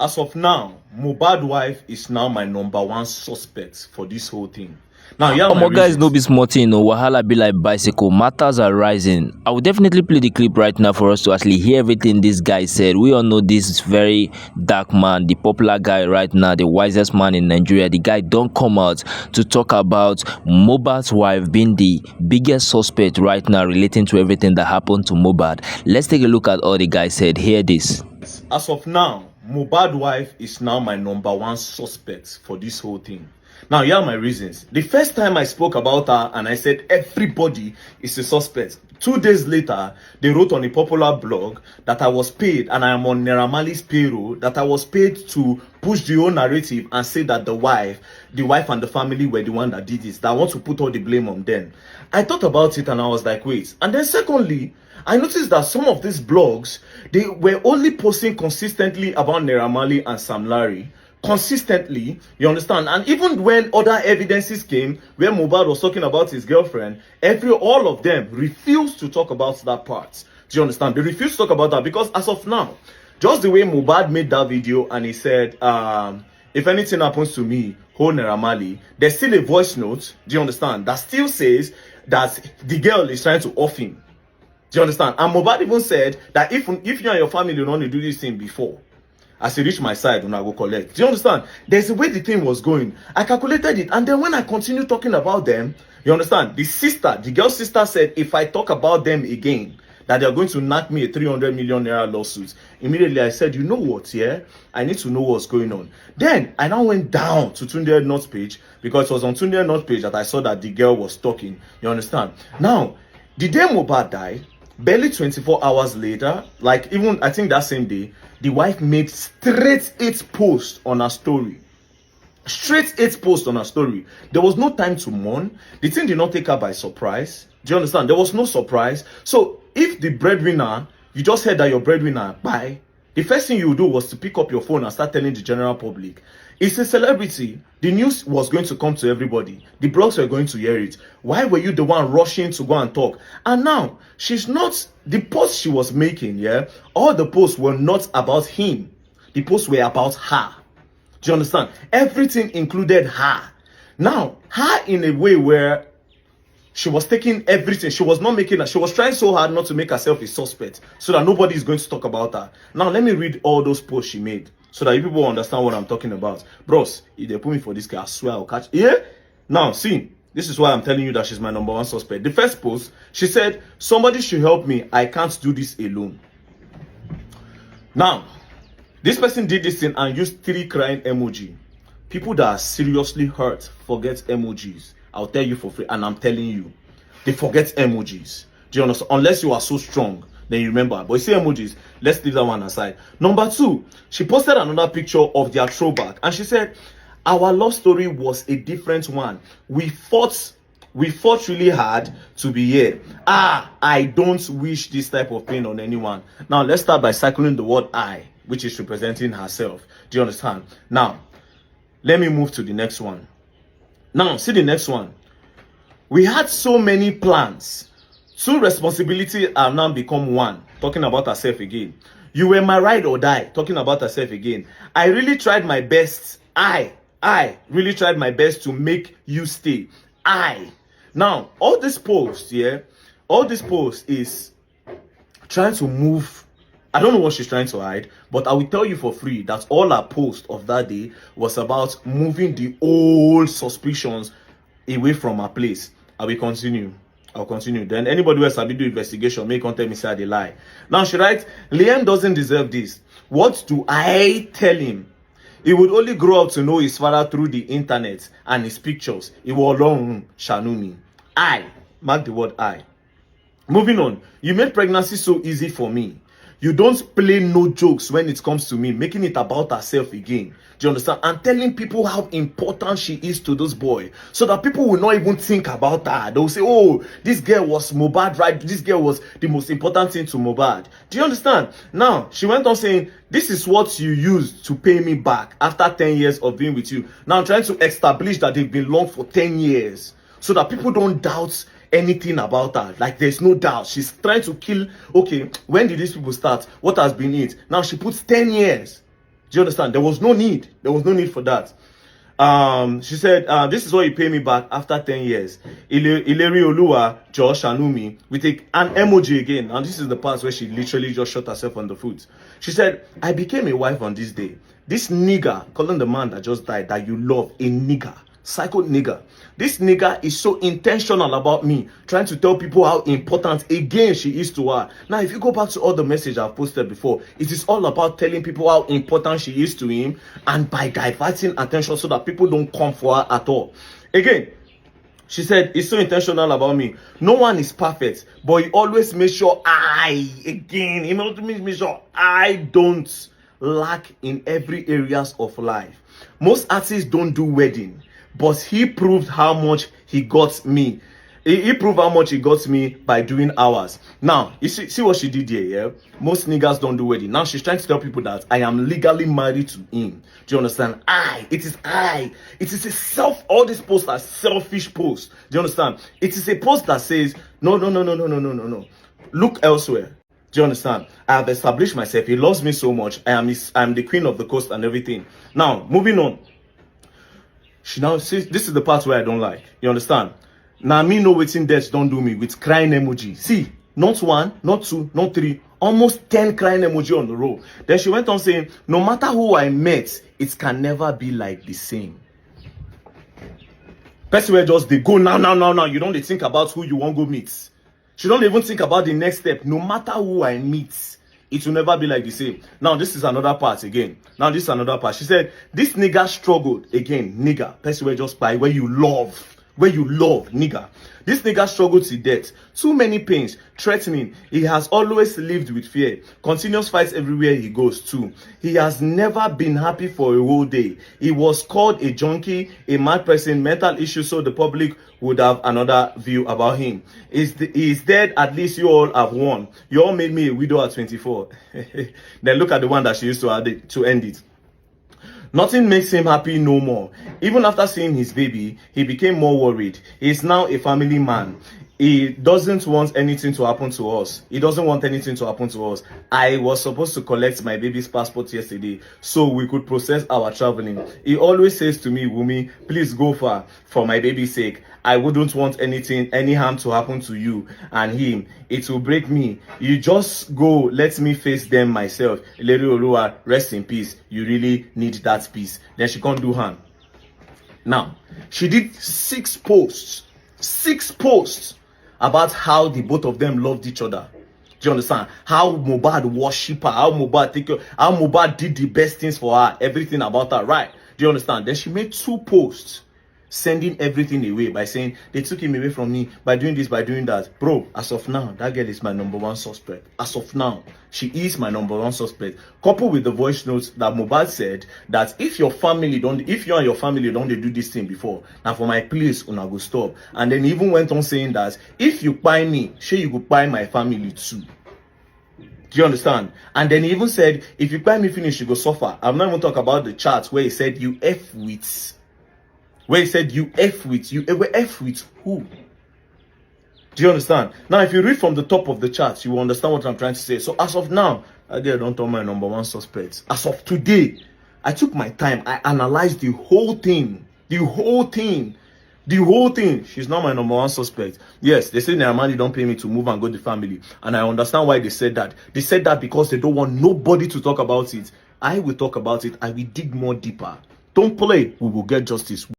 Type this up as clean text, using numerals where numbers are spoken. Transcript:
As of now, Mohbad wife is now my number one suspect for this whole thing. Now, yeah, my Guys, no reasons. be small thing, no wahala be like bicycle. Matters are rising. I will definitely play the clip right now for us to actually hear everything this guy said. We all know this very dark man, the popular guy right now, the wisest man in Nigeria. The guy don't come out to talk about Mohbad's wife being the biggest suspect right now relating to everything that happened to Mohbad. Let's take a look at all the guy said. Hear this. As of now, Mohbad wife is now my number one suspect for this whole thing. Now, here are my reasons. The first time I spoke about her and I said everybody is a suspect. 2 days later, they wrote on a popular blog that I was paid, and I am on Naira payroll, that I was paid to push the whole narrative and say that the wife and the family were the one that did this, that I want to put all the blame on them. I thought about it and I was like, wait. And then secondly, I noticed that some of these blogs, they were only posting consistently about Naira Marley and Sam Larry. Consistently, you understand? And even when other evidences came, where Mohbad was talking about his girlfriend, all of them refused to talk about that part. Do you understand? They refused to talk about that because as of now, just the way Mohbad made that video and he said, if anything happens to me, hold Naira Marley, there's still a voice note, do you understand, that still says that the girl is trying to off him. Do you understand? And Mohbad even said that if you and your family don't want to do this thing before, as he reached my side, when I go collect. Do you understand? There's a way the thing was going. I calculated it. And then when I continued talking about them, you understand? The girl's sister said, if I talk about them again, that they're going to knock me a 300 million naira lawsuit. Immediately I said, you know what, yeah? I need to know what's going on. Then I now went down to Tunde North's page, because it was on Tunde North's page that I saw that the girl was talking. You understand? Now, the day Mohbad died, barely 24 hours later, like even I think that same day, the wife made straight 8 posts on her story. Straight 8 posts on her story. There was no time to mourn. The thing did not take her by surprise. Do you understand? There was no surprise. So if the breadwinner, you just heard that your breadwinner bye, the first thing you do was to pick up your phone and start telling the general public. It's a celebrity. The news was going to come to everybody. The blogs were going to hear it. Why were you the one rushing to go and talk? And now, she's not, the posts she was making, yeah, all the posts were not about him. The posts were about her. Do you understand? Everything included her. Now, her in a way where she was taking everything. She was not making her. She was trying so hard not to make herself a suspect so that nobody is going to talk about her. Now, let me read all those posts she made so that you people understand what I'm talking about. Bros, if they put me for this guy, I swear I'll catch. Yeah? Now, see, this is why I'm telling you that she's my number one suspect. The first post, she said, somebody should help me. I can't do this alone. Now, this person did this thing and used 3 crying emoji. People that are seriously hurt forget emojis. I'll tell you for free, and I'm telling you, they forget emojis. Do you understand? Unless you are so strong, then you remember. But you see emojis, let's leave that one aside. Number 2, she posted another picture of their throwback, and she said, our love story was a different one. We fought really hard to be here. I don't wish this type of pain on anyone. Now, let's start by circling the word I, which is representing herself. Do you understand? Now, let me move to the next one. Now, see the next one. We had so many plans. 2 responsibilities have now become 1. Talking about herself again. You were my ride or die. Talking about herself again. I really tried my best. I really tried my best to make you stay. Now, all this post, yeah, all this post is trying to move. I don't know what she's trying to hide, but I will tell you for free that all her post of that day was about moving the old suspicions away from her place. I will continue. I'll continue. Then anybody else will do investigation, make content me say they lie. Now she writes, Liam doesn't deserve this. What do I tell him? He would only grow up to know his father through the internet and his pictures. He will alone Shanumi. I, mark the word I. Moving on, you made pregnancy so easy for me. You don't play no jokes when it comes to me, making it about herself again. Do you understand? And telling people how important she is to this boy, so that people will not even think about her. They'll say, oh, this girl was Mohbad, right? This girl was the most important thing to Mohbad. Do you understand? Now, she went on saying, this is what you used to pay me back after 10 years of being with you. Now I'm trying to establish that they've been long for 10 years, so that people don't doubt anything about her. Like, there's no doubt she's trying to kill. Okay, when did these people start? What has been it? Now she puts 10 years. Do you understand? There was no need. There was no need for that. She said, this is what you pay me back after 10 years. Ileri Oluwa, Josh Anumi, with an emoji again. And this is the part where she literally just shot herself on the foot. She said, I became a wife on this day. This nigger, calling the man that just died, that you love, a nigger. Psycho nigger. This nigger is so intentional about me, trying to tell people how important again she is to her. Now, if you go back to all the messages I've posted before, it is all about telling people how important she is to him, and by diverting attention so that people don't come for her at all. Again, she said, it's so intentional about me. No one is perfect, but he always makes sure he makes sure I don't lack in every areas of life. Most artists don't do wedding, but he proved how much he got me. He proved how much he got me by doing hours. Now, you see what she did here, yeah? Most niggas don't do wedding. Now she's trying to tell people that I am legally married to him. Do you understand? It is all these posts are selfish posts. Do you understand? It is a post that says, no. Look elsewhere. Do you understand? I have established myself. He loves me so much. I am the queen of the coast and everything. Now, moving on. She now says, this is the part where I don't like. You understand? Now, me know wetin death don't do me with crying emoji. See, not one, not two, not three, almost 10 crying emoji on the row. Then she went on saying, no matter who I met, it can never be like the same. Person where just they go now. You don't think about who you want to go meet. She don't even think about the next step. No matter who I meet, it will never be like the same. Now, this is another part again. She said, this nigga struggled again. Nigga, person where just by where you love, nigga. This nigga struggled to death. Too many pains, threatening. He has always lived with fear. Continuous fights everywhere he goes to. He has never been happy for a whole day. He was called a junkie, a mad person, mental issues, so the public would have another view about him. He's dead, at least you all have won. You all made me a widow at 24. Then look at the one that she used to add to end it. Nothing makes him happy no more. Even after seeing his baby, he became more worried. He is now a family man. He doesn't want anything to happen to us. I was supposed to collect my baby's passport yesterday so we could process our traveling. He always says to me, Wumi, please go far for my baby's sake. I wouldn't want any harm to happen to you and him. It will break me. You just go, let me face them myself. Ileri Oluwa, rest in peace. You really need that peace. Then she can't do harm. Now, she did 6 posts about how the both of them loved each other. Do you understand? How Mohbad worship her, how Mohbad take her, how Mohbad did the best things for her, everything about her, right? Do you understand? Then she made 2 posts sending everything away by saying they took him away from me by doing this, by doing that. Bro, as of now, that girl is my #1 suspect. As of now, she is my #1 suspect. Coupled with the voice notes that Mohbad said that if you and your family don't do this thing before, now for my place, una go stop. And then he even went on saying that if you buy me, sure you go buy my family too. Do you understand? And then he even said, if you buy me finish, you go suffer. I'm not even talking about the chat where he said you F with. Where he said you F with who? Do you understand? Now, if you read from the top of the chart, you will understand what I'm trying to say. So as of now, I don't tell my #1 suspect. As of today, I took my time. I analyzed the whole thing. She's not my #1 suspect. Yes, they say their money don't pay me to move and go to the family. And I understand why they said that. They said that because they don't want nobody to talk about it. I will talk about it. I will dig more deeper. Don't play. We will get justice.